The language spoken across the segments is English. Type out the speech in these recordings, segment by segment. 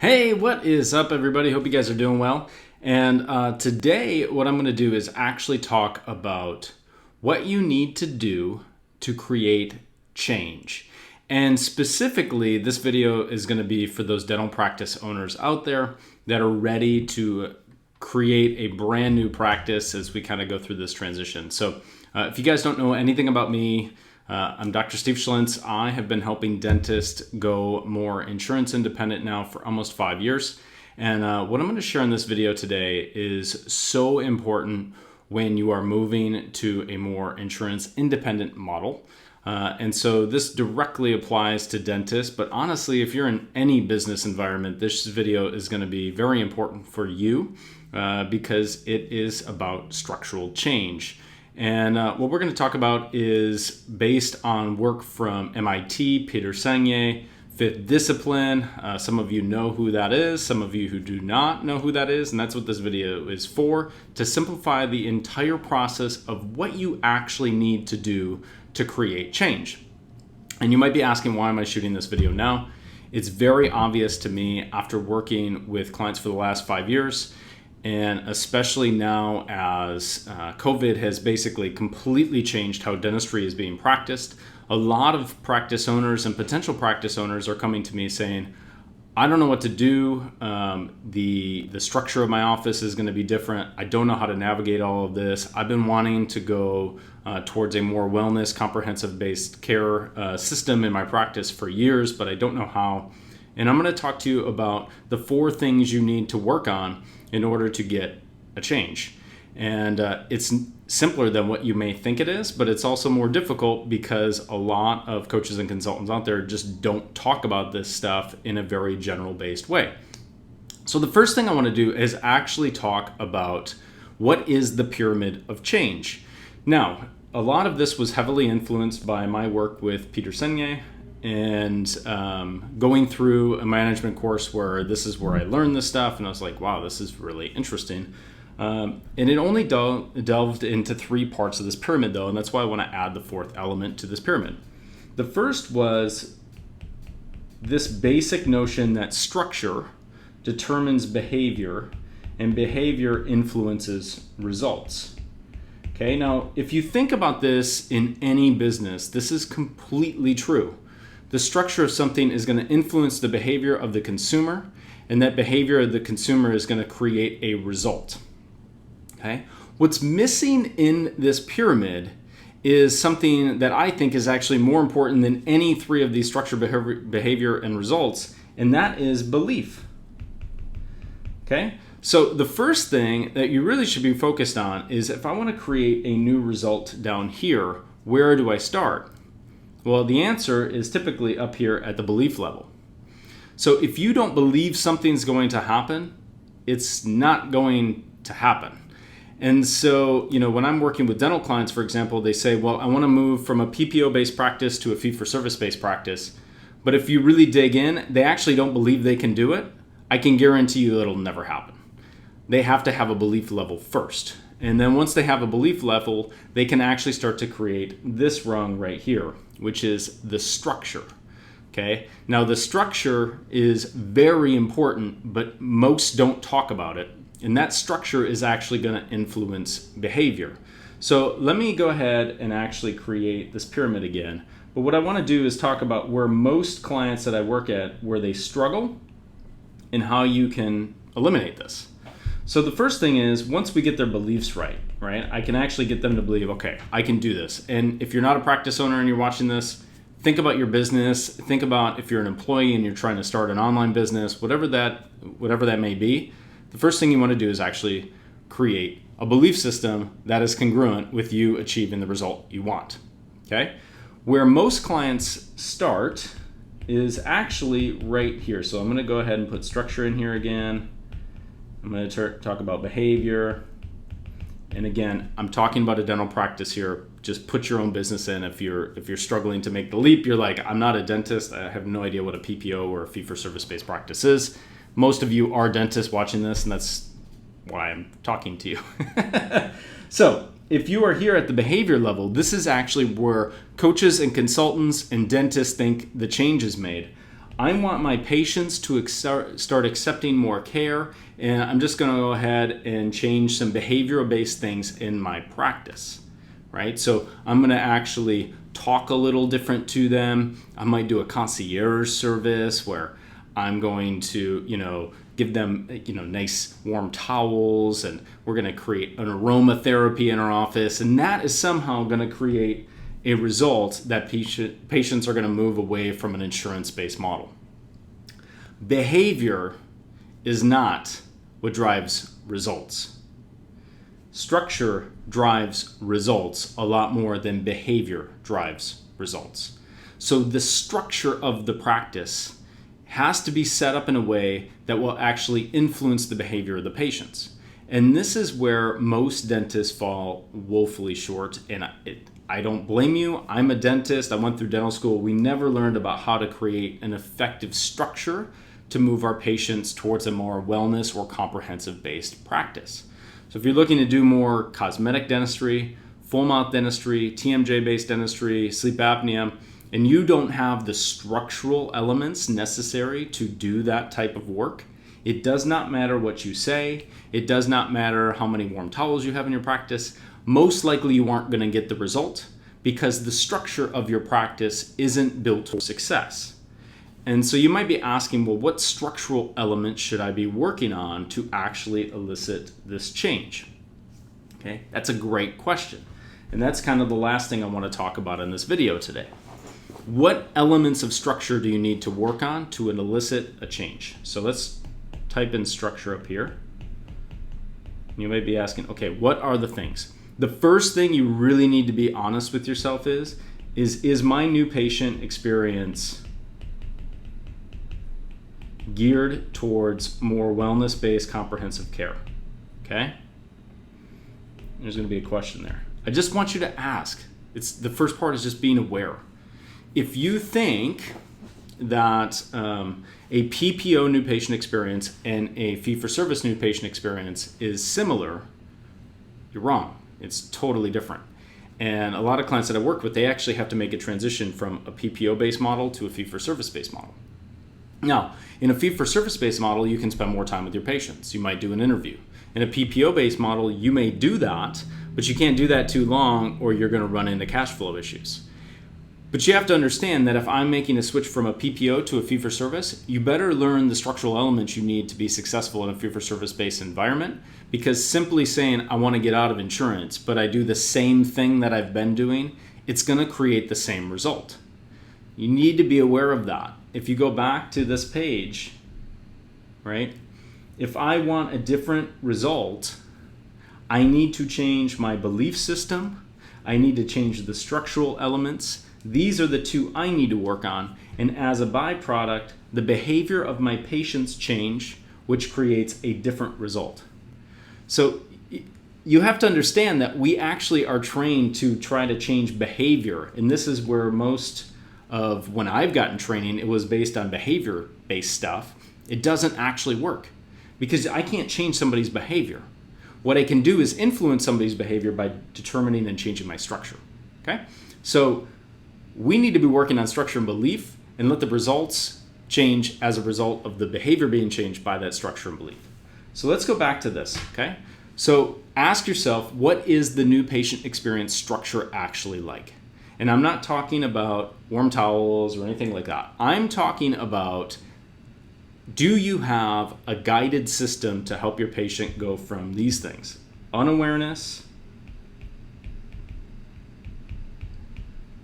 Hey, what is up, everybody? Hope you guys are doing well. And today, what I'm going to do is actually talk about what you need to do to create change. And specifically, this video is going to be for those dental practice owners out there that are ready to create a brand new practice as we kind of go through this transition. So if you guys don't know anything about me, I'm Dr. Steve Schlintz. I have been helping dentists go more insurance independent now for almost 5 years. And what I'm going to share in this video today is so important when you are moving to a more insurance independent model. And so this directly applies to dentists, but honestly, if you're in any business environment, this video is going to be very important for you because it is about structural change. And what we're going to talk about is based on work from MIT, Peter Senge, Fifth Discipline. Some of you know who that is, some of you who do not know who that is, and that's what this video is for, to simplify the entire process of what you actually need to do to create change. And you might be asking, why am I shooting this video now? It's very obvious to me after working with clients for the last 5 years, and especially now as COVID has basically completely changed how dentistry is being practiced. A lot of practice owners and potential practice owners are coming to me saying, I don't know what to do. The structure of my office is going to be different. I don't know how to navigate all of this. I've been wanting to go towards a more wellness, comprehensive-based care system in my practice for years, but I don't know how. And I'm going to talk to you about the 4 things you need to work on in order to get a change. And it's simpler than what you may think it is, but it's also more difficult because a lot of coaches and consultants out there just don't talk about this stuff in a very general-based way. So the first thing I want to do is actually talk about what is the pyramid of change. Now, a lot of this was heavily influenced by my work with Peter Senge and going through a management course where this is where I learned this stuff, and I was like, wow, this is really interesting. And it only delved into 3 parts of this pyramid, though, and that's why I want to add the 4th element to this pyramid. The first was this basic notion that structure determines behavior, and behavior influences results. Okay, now, if you think about this in any business, this is completely true. The structure of something is going to influence the behavior of the consumer, and that behavior of the consumer is going to create a result. Okay? What's missing in this pyramid is something that I think is actually more important than any 3 of these structure, behavior, and results, and that is belief. Okay? So the first thing that you really should be focused on is, if I want to create a new result down here, where do I start? Well, the answer is typically up here at the belief level. So if you don't believe something's going to happen, it's not going to happen. And so, when I'm working with dental clients, for example, they say, well, I want to move from a PPO-based practice to a fee-for-service-based practice. But if you really dig in, they actually don't believe they can do it. I can guarantee you it'll never happen. They have to have a belief level first. And then once they have a belief level, they can actually start to create this rung right here, which is the structure. Okay? Now, the structure is very important, but most don't talk about it. And that structure is actually going to influence behavior. So let me go ahead and actually create this pyramid again. But what I want to do is talk about where most clients that I work at, where they struggle, and how you can eliminate this. So the first thing is, once we get their beliefs right, I can actually get them to believe, okay, I can do this. And if you're not a practice owner and you're watching this, think about your business. Think about if you're an employee and you're trying to start an online business, whatever that may be. The first thing you want to do is actually create a belief system that is congruent with you achieving the result you want. Okay? Where most clients start is actually right here. So I'm going to go ahead and put structure in here again. I'm going to talk about behavior. And again, I'm talking about a dental practice here. Just put your own business in. If you're struggling to make the leap, you're like, I'm not a dentist. I have no idea what a PPO or a fee-for-service-based practice is. Most of you are dentists watching this, and that's why I'm talking to you. So if you are here at the behavior level, this is actually where coaches and consultants and dentists think the change is made. I want my patients to start accepting more care, and I'm just going to go ahead and change some behavioral based things in my practice, right? So I'm going to actually talk a little different to them. I might do a concierge service where I'm going to, give them, nice warm towels, and we're going to create an aromatherapy in our office, and that is somehow going to create a result that patients are going to move away from an insurance-based model. Behavior is not what drives results. Structure drives results a lot more than behavior drives results. So the structure of the practice has to be set up in a way that will actually influence the behavior of the patients. And this is where most dentists fall woefully short. And I don't blame you. I'm a dentist. I went through dental school. We never learned about how to create an effective structure to move our patients towards a more wellness or comprehensive based practice. So if you're looking to do more cosmetic dentistry, full mouth dentistry, TMJ based dentistry, sleep apnea, and you don't have the structural elements necessary to do that type of work, it does not matter what you say. It does not matter how many warm towels you have in your practice. Most likely you aren't going to get the result because the structure of your practice isn't built for success. And so you might be asking, well, what structural elements should I be working on to actually elicit this change? Okay, that's a great question. And that's kind of the last thing I want to talk about in this video today. What elements of structure do you need to work on to elicit a change? So let's type in structure up here. You might be asking, okay, what are the things? The first thing you really need to be honest with yourself is my new patient experience geared towards more wellness-based comprehensive care? Okay? There's going to be a question there. I just want you to ask. The first part is just being aware. If you think that a PPO new patient experience and a fee-for-service new patient experience is similar, you're wrong. It's totally different. And a lot of clients that I work with, they actually have to make a transition from a PPO-based model to a fee-for-service-based model. Now, in a fee-for-service-based model, you can spend more time with your patients. You might do an interview. In a PPO-based model, you may do that, but you can't do that too long or you're going to run into cash flow issues. But you have to understand that if I'm making a switch from a PPO to a fee-for-service, you better learn the structural elements you need to be successful in a fee-for-service-based environment, because simply saying, I want to get out of insurance, but I do the same thing that I've been doing, it's going to create the same result. You need to be aware of that. If you go back to this page, right, if I want a different result, I need to change my belief system. I need to change the structural elements. These are the two I need to work on. And as a byproduct, the behavior of my patients change, which creates a different result. So you have to understand that we actually are trained to try to change behavior. And this is where most of when I've gotten training, it was based on behavior-based stuff. It doesn't actually work because I can't change somebody's behavior. What I can do is influence somebody's behavior by determining and changing my structure. Okay? So we need to be working on structure and belief and let the results change as a result of the behavior being changed by that structure and belief. So let's go back to this, okay? So ask yourself, what is the new patient experience structure actually like? And I'm not talking about warm towels or anything like that. I'm talking about, do you have a guided system to help your patient go from these things? Unawareness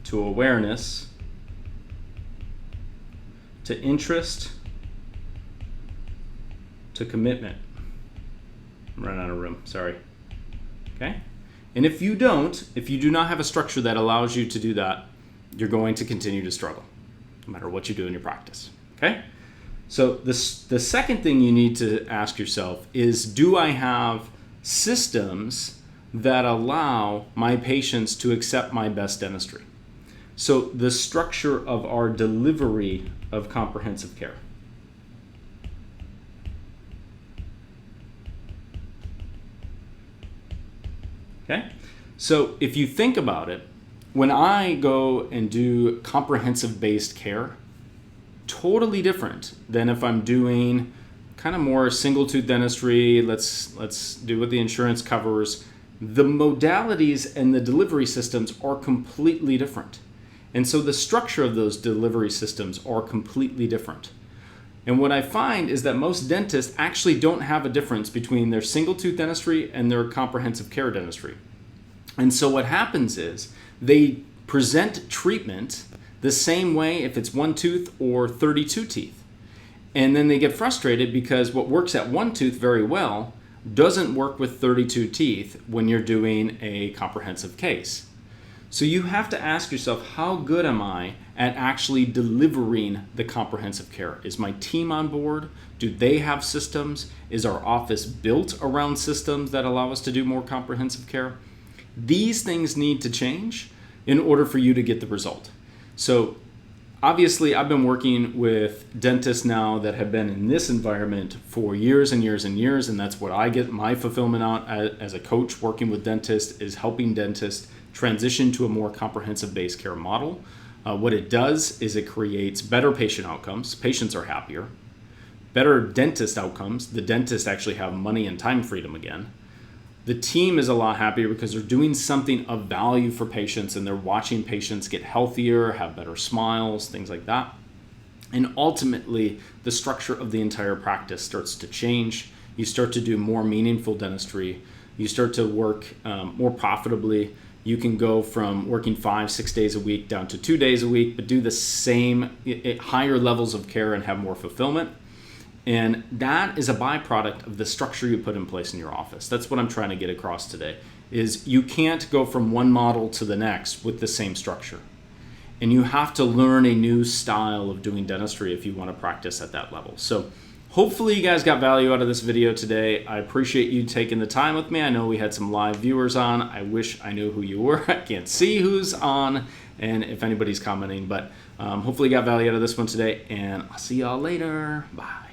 to awareness to interest to commitment. I'm running out of room, sorry. Okay? And if you do not have a structure that allows you to do that, you're going to continue to struggle, no matter what you do in your practice. Okay? So the second thing you need to ask yourself is, do I have systems that allow my patients to accept my best dentistry? So the structure of our delivery of comprehensive care. Okay? So if you think about it, when I go and do comprehensive based care, totally different than if I'm doing kind of more single tooth dentistry. Let's do what the insurance covers. The modalities and the delivery systems are completely different. And so the structure of those delivery systems are completely different. And what I find is that most dentists actually don't have a difference between their single tooth dentistry and their comprehensive care dentistry. And so what happens is they present treatment the same way if it's one tooth or 32 teeth. And then they get frustrated because what works at one tooth very well doesn't work with 32 teeth when you're doing a comprehensive case. So you have to ask yourself, how good am I at actually delivering the comprehensive care? Is my team on board? Do they have systems? Is our office built around systems that allow us to do more comprehensive care? These things need to change in order for you to get the result. So obviously, I've been working with dentists now that have been in this environment for years and years and years, and that's what I get my fulfillment out as a coach working with dentists, is helping dentists transition to a more comprehensive based care model. What it does is it creates better patient outcomes. Patients are happier. Better dentist outcomes. The dentists actually have money and time freedom again. The team is a lot happier because they're doing something of value for patients and they're watching patients get healthier, have better smiles, things like that. And ultimately, the structure of the entire practice starts to change. You start to do more meaningful dentistry. You start to work more profitably. You can go from working 5-6 days a week down to 2 days a week, but do the same higher levels of care and have more fulfillment. And that is a byproduct of the structure you put in place in your office. That's what I'm trying to get across today, is you can't go from one model to the next with the same structure. And you have to learn a new style of doing dentistry if you want to practice at that level. So hopefully you guys got value out of this video today. I appreciate you taking the time with me. I know we had some live viewers on. I wish I knew who you were. I can't see who's on and if anybody's commenting, but hopefully you got value out of this one today, and I'll see y'all later. Bye.